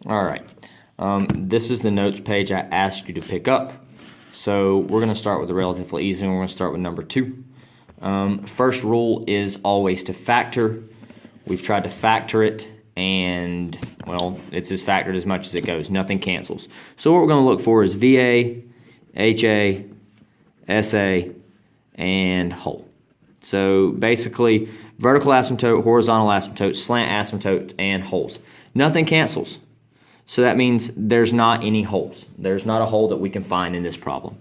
All right. This is the notes page I asked you to pick up. So we're going to start with a relatively easy one. We're going to start with number 2. First rule is always to factor. We've tried to factor it, and, well, it's just factored as much as it goes. Nothing cancels. So what we're going to look for is VA, HA, SA, and whole. So basically, vertical asymptote, horizontal asymptote, slant asymptote, and holes. Nothing cancels. So that means there's not any holes. There's not a hole that we can find in this problem.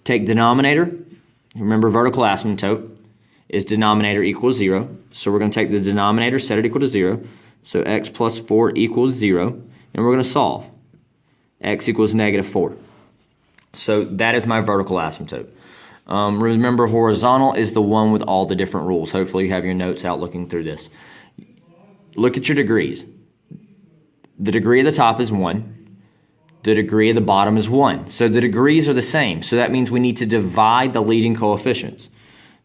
Take denominator. Remember, vertical asymptote is denominator equals 0. So we're going to take the denominator, set it equal to 0. So x plus 4 equals 0. And we're going to solve. X equals negative 4. So that is my vertical asymptote. Remember, horizontal is the one with all the different rules. Hopefully you have your notes out looking through this. Look at your degrees. The degree of the top is 1. The degree of the bottom is 1. So the degrees are the same. So that means we need to divide the leading coefficients.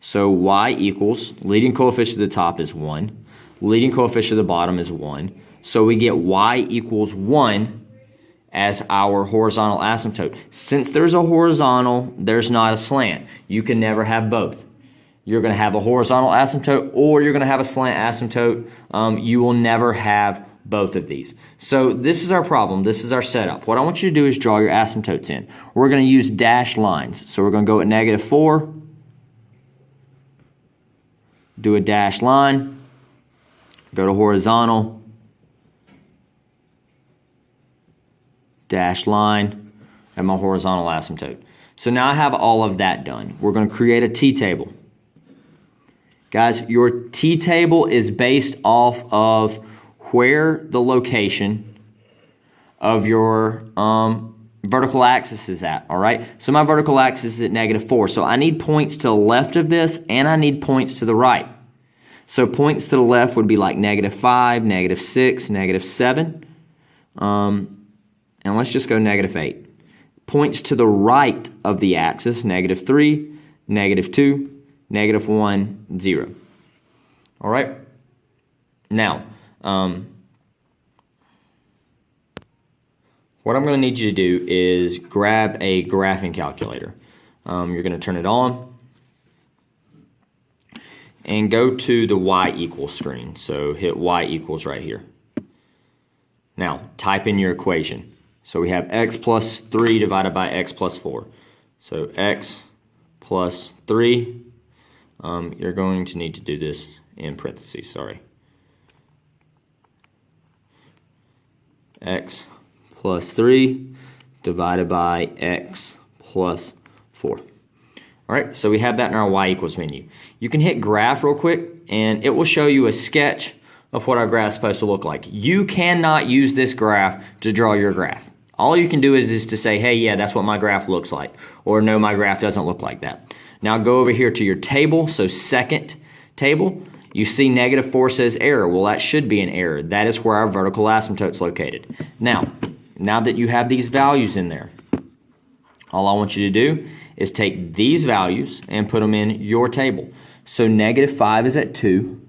So y equals, leading coefficient of the top is 1. Leading coefficient of the bottom is 1. So we get y equals 1 as our horizontal asymptote. Since there's a horizontal, there's not a slant. You can never have both. You're going to have a horizontal asymptote or you're going to have a slant asymptote. You will never have both of these. So this is our problem. This is our setup. What I want you to do is draw your asymptotes in. We're going to use dashed lines. So we're going to go at negative 4. Do a dashed line. Go to horizontal. Dashed line and my horizontal asymptote. So now I have all of that done. We're going to create a t-table. Guys, your t-table is based off of where the location of your vertical axis is at, all right? So my vertical axis is at negative 4. So I need points to the left of this, and I need points to the right. So points to the left would be like negative 5, negative 6, negative 7. And let's just go negative 8. Points to the right of the axis, negative 3, negative 2, negative 1, 0. All right? Now, what I'm going to need you to do is grab a graphing calculator. You're going to turn it on and go to the y equals screen. So hit y equals right here. Now, type in your equation. So we have x plus 3 divided by x plus 4. So x plus 3, you're going to need to do this in parentheses, sorry. X plus 3 divided by x plus 4. All right, so we have that in our y equals menu. You can hit graph real quick, and it will show you a sketch of what our graph is supposed to look like. You cannot use this graph to draw your graph. All you can do is to say, hey, yeah, that's what my graph looks like. Or no, my graph doesn't look like that. Now go over here to your table, so second table. You see negative 4 says error. Well, that should be an error. That is where our vertical asymptote is located. Now that you have these values in there, all I want you to do is take these values and put them in your table. So negative 5 is at 2.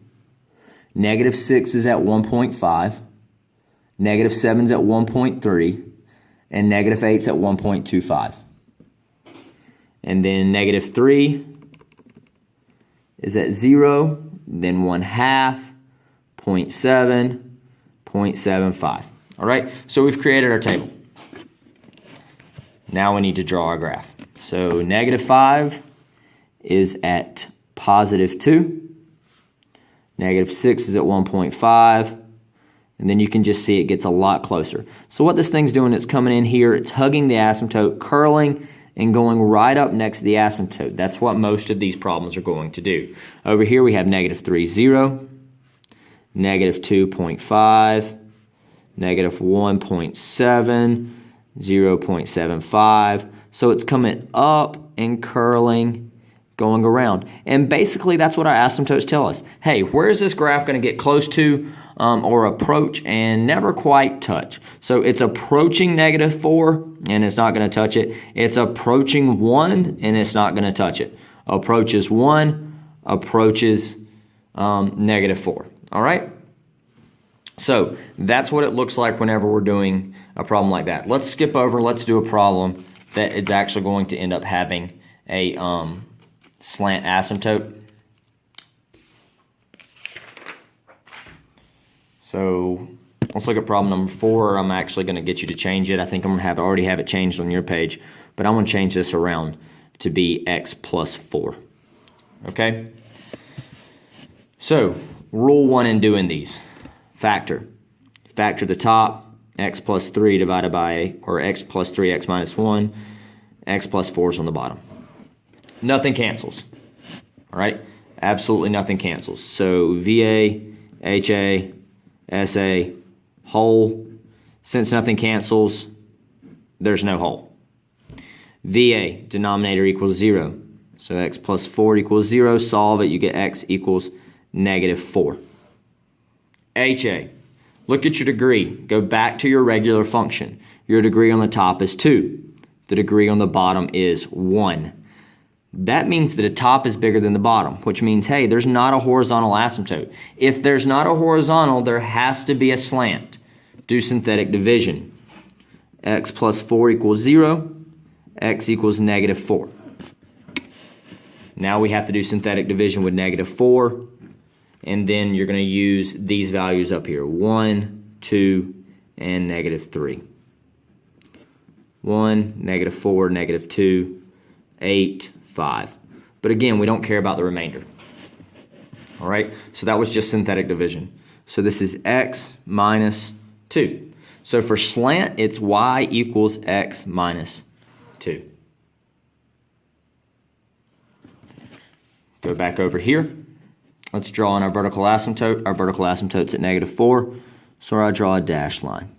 Negative 6 is at 1.5. Negative 7 is at 1.3. And negative 8 is at 1.25. And then negative 3 is at 0. Then 1/2, 0.7, 0.75. All right, so we've created our table. Now we need to draw our graph. So negative 5 is at positive 2. Negative 6 is at 1.5. And then you can just see it gets a lot closer. So what this thing's doing, it's coming in here, it's hugging the asymptote, curling, and going right up next to the asymptote. That's what most of these problems are going to do. Over here we have negative 3, 0, negative 2.5, negative 1.7, 0.75. So it's coming up and curling, going around. And basically that's what our asymptotes tell us. Hey, where is this graph going to get close to or approach and never quite touch? So it's approaching negative 4 and it's not going to touch it. It's approaching 1 and it's not going to touch it. Approaches 1, approaches negative 4. All right? So that's what it looks like whenever we're doing a problem like that. Let's skip over, let's do a problem that it's actually going to end up having a slant asymptote. So let's look at problem number 4. I'm actually going to get you to change it. I think I'm going to already have it changed on your page, but I'm going to change this around to be x plus 4. Okay? So, rule 1 in doing these. Factor. Factor the top, x plus 3 divided by, or x plus 3, x minus 1, x plus 4 is on the bottom. Nothing cancels. All right? Absolutely nothing cancels. So, VA, HA, SA, whole. Since nothing cancels, there's no whole. VA, denominator equals 0. So x plus 4 equals 0. Solve it, you get x equals negative 4. HA, look at your degree. Go back to your regular function. Your degree on the top is 2. The degree on the bottom is 1. That means that the top is bigger than the bottom, which means, hey, there's not a horizontal asymptote. If there's not a horizontal, there has to be a slant. Do synthetic division. X plus 4 equals 0. X equals negative 4. Now we have to do synthetic division with negative 4. And then you're going to use these values up here. 1, 2, and negative 3. 1, negative 4, negative 2, 8, 5. But again, we don't care about the remainder. All right, so that was just synthetic division. So this is x minus 2. So for slant, it's y equals x minus 2. Go back over here. Let's draw in our vertical asymptote. Our vertical asymptote's at negative 4, so I draw a dashed line.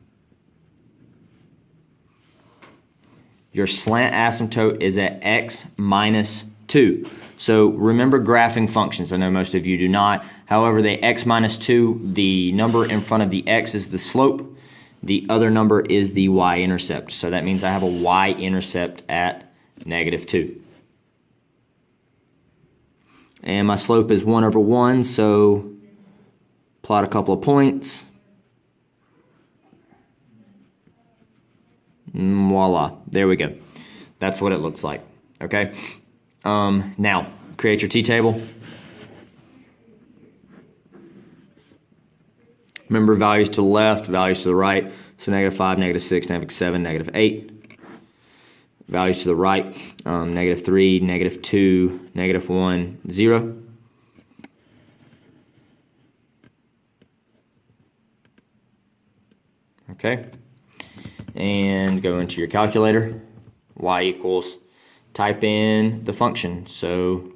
Your slant asymptote is at x minus 2. So remember graphing functions. I know most of you do not. However, the x minus 2, the number in front of the x is the slope. The other number is the y-intercept. So that means I have a y-intercept at negative 2. And my slope is 1 over 1, so plot a couple of points. And voila, there we go. That's what it looks like, okay? Now, create your t-table. Remember values to the left, values to the right. So negative 5, negative 6, negative 7, negative 8. Values to the right, negative 3, negative 2, negative 1, 0. Okay. And go into your calculator. Y equals, type in the function. So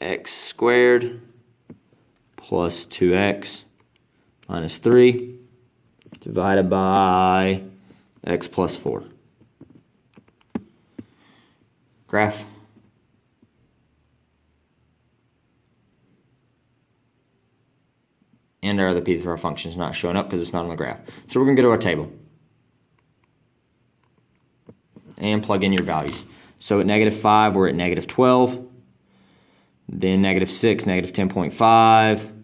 x squared plus 2x minus 3 divided by x plus 4. Graph. And our other piece of our function is not showing up because it's not on the graph. So we're going to go to our table and plug in your values. So at negative 5, we're at negative 12. Then negative 6, negative 10.5.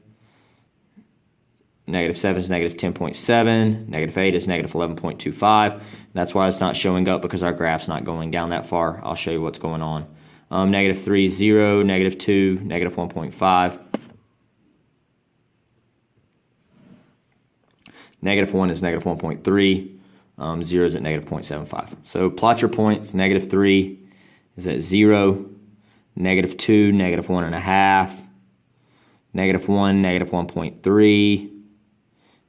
Negative 7 is negative 10.7. Negative 8 is negative 11.25. That's why it's not showing up, because our graph's not going down that far. I'll show you what's going on. Negative 3 is 0. Negative 2, negative 1.5. Negative 1 is negative 1.3. 0 is at negative 0.75. So plot your points. Negative 3 is at 0. Negative 2, negative 1.5. Negative 1, negative 1.3.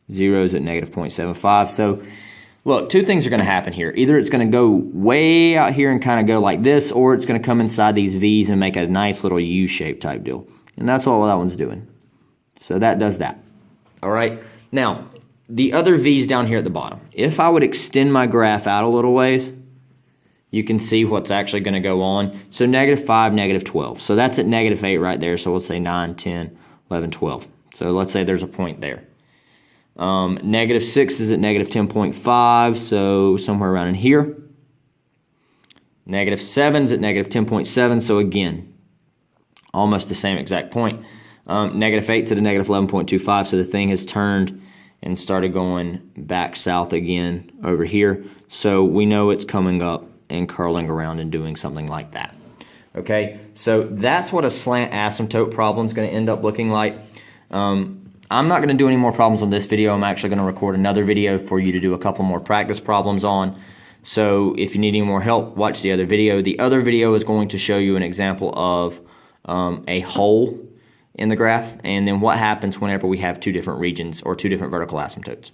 0 is at negative 0.75. So look, two things are going to happen here. Either it's going to go way out here and kind of go like this, or it's going to come inside these V's and make a nice little U-shape type deal. And that's what that one's doing. So that does that. All right. Now, the other V's down here at the bottom. If I would extend my graph out a little ways, you can see what's actually going to go on. So negative 5, negative 12. So that's at negative 8 right there. So we'll say 9, 10, 11, 12. So let's say there's a point there. Negative 6 is at negative 10.5, so somewhere around in here. Negative 7 is at negative 10.7, so again, almost the same exact point. -8 to the -11.25, so the thing has turned and started going back south again over here. So we know it's coming up and curling around and doing something like that. Okay, so that's what a slant asymptote problem is going to end up looking like. I'm not going to do any more problems on this video. I'm actually going to record another video for you to do a couple more practice problems on. So if you need any more help, watch the other video. The other video is going to show you an example of a hole in the graph, and then what happens whenever we have two different regions or two different vertical asymptotes.